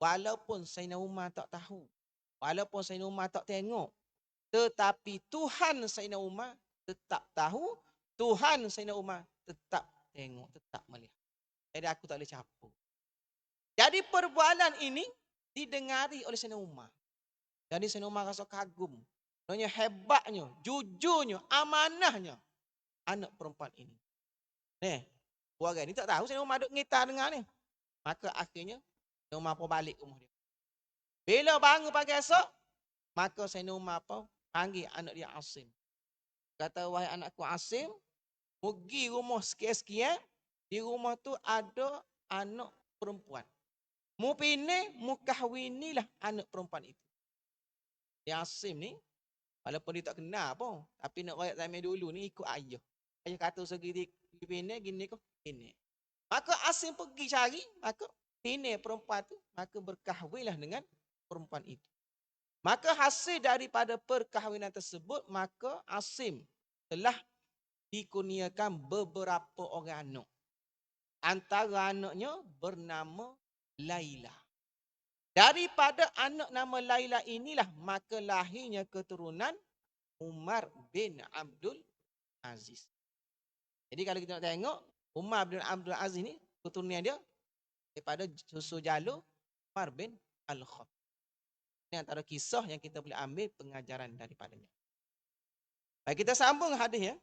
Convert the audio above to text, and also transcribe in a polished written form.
Walaupun Sayyidina Umar tak tahu. Walaupun Sayyidina Umar tak tengok. Tetapi Tuhan Sayyidina Umar tetap tahu. Tuhan Sayyidina Umar tetap tengok, tetap melihat. Jadi aku tak boleh campur. Jadi perbualan ini didengari oleh Sayyidina Umar. Jadi Sayyidina Umar rasa kagum. Sebenarnya hebatnya, jujurnya, amanahnya anak perempuan ini. Nih, orang ni tak tahu Sayyidina Umar duk ngitar dengar ni. Maka akhirnya Sayyidina Umar pun balik rumah dia. Bila bangun pagi esok, maka Sayyidina Umar pun panggil anak dia Asim. Kata, wahai anakku Asim, pergi rumah sekian-sekian. Di rumah tu ada anak perempuan. Mu pilih, mu kahwinilah anak perempuan itu. Yang Asim ni, walaupun dia tak kenal pun, tapi nak rakyat zaman dulu ni ikut ayah. Ayah kata segi pilih, gini kok, ini. Maka Asim pergi cari, maka pilih perempuan tu, maka berkahwinlah dengan perempuan itu. Maka hasil daripada perkahwinan tersebut, maka Asim telah dikurniakan beberapa orang anak. Antara anaknya bernama Laila. Daripada anak nama Laila inilah maka lahirnya keturunan Umar bin Abdul Aziz. Jadi kalau kita nak tengok, Umar bin Abdul Aziz ni keturunan dia daripada susu jalur Umar bin Al-Khattab. Ini antara kisah yang kita boleh ambil pengajaran daripadanya. Baik, kita sambung hadis ya.